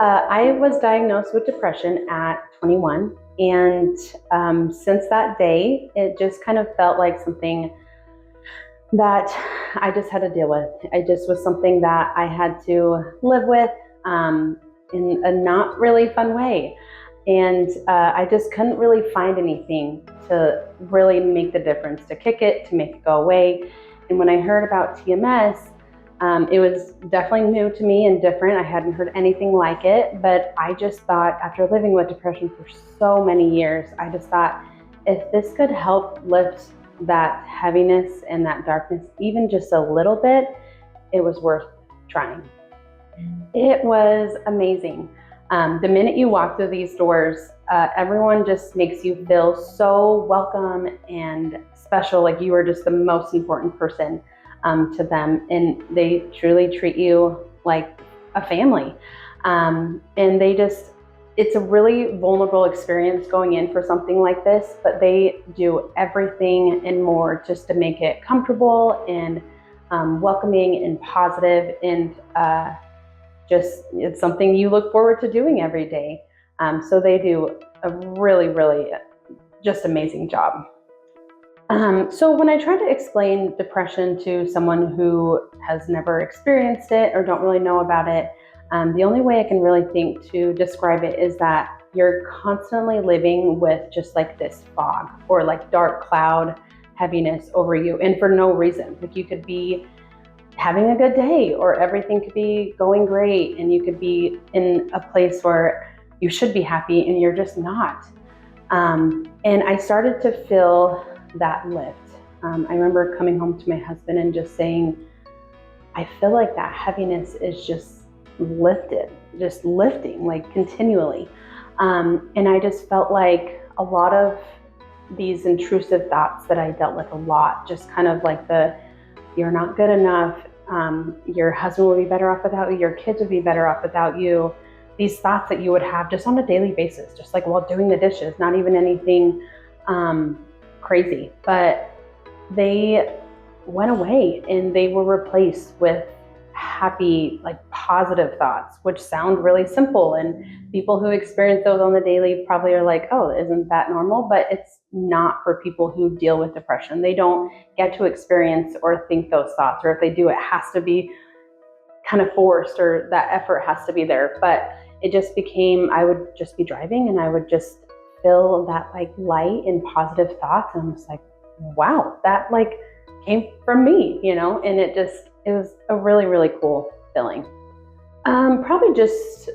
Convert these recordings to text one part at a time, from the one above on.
I was diagnosed with depression at 21, and since that day, it just kind of felt like something that I just had to deal with. It just was something that I had to live with in a not really fun way. And I just couldn't really find anything to really make the difference, to kick it, to make it go away. And when I heard about TMS, it was definitely new to me and different. I hadn't heard anything like it, but I just thought, after living with depression for so many years, I just thought, if this could help lift that heaviness and that darkness even just a little bit, it was worth trying. It was amazing. The minute you walk through these doors, everyone just makes you feel so welcome and special, like you are just the most important person to them, and they truly treat you like a family. And it's a really vulnerable experience going in for something like this, but they do everything and more just to make it comfortable and welcoming and positive, and it's something you look forward to doing every day. So they do a really, really just amazing job. So when I try to explain depression to someone who has never experienced it or don't really know about it, the only way I can really think to describe it is that you're constantly living with just like this fog or like dark cloud heaviness over you, and for no reason. Like, you could be having a good day, or everything could be going great, and you could be in a place where you should be happy and you're just not. And I started to feel that lift. I remember coming home to my husband and just saying, I feel like that heaviness is just lifting like continually. And I just felt like a lot of these intrusive thoughts that I dealt with a lot, just kind of like you're not good enough, your husband would be better off without you, your kids would be better off without you. These thoughts that you would have just on a daily basis, just like while doing the dishes, not even anything crazy, but they went away and they were replaced with happy, like positive thoughts, which sound really simple. And people who experience those on the daily probably are like, oh, isn't that normal? But it's not for people who deal with depression. They don't get to experience or think those thoughts, or if they do, it has to be kind of forced, or that effort has to be there. But it just became, I would just be driving and I would just feel that like light and positive thoughts. And I was like, wow, that like came from me, and it was a really, really cool feeling. Probably just,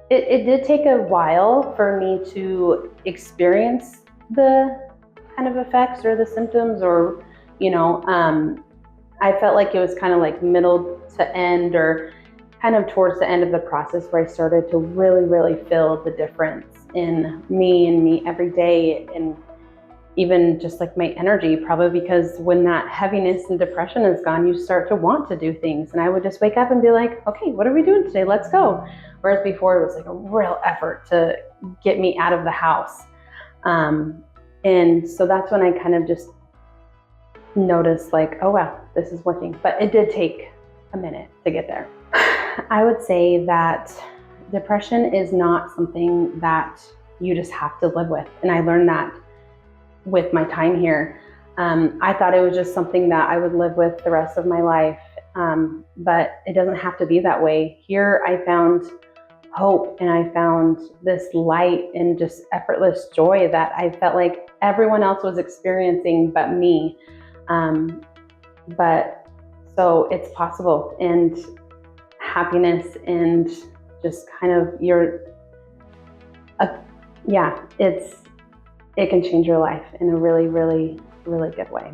it did take a while for me to experience the kind of effects or the symptoms, or, I felt like it was kind of like middle to end, or kind of towards the end of the process, where I started to really, really feel the difference in me every day, and even just like my energy, probably because when that heaviness and depression is gone, you start to want to do things. And I would just wake up and be like, okay, what are we doing today? Let's go. Whereas before, it was like a real effort to get me out of the house. And so that's when I kind of just noticed like, oh wow, this is working. But it did take a minute to get there. I would say that depression is not something that you just have to live with. And I learned that with my time here. I thought it was just something that I would live with the rest of my life. But it doesn't have to be that way. Here I found hope, and I found this light and just effortless joy that I felt like everyone else was experiencing but me. But so it's possible, and happiness, and just kind of it can change your life in a really, really, really good way.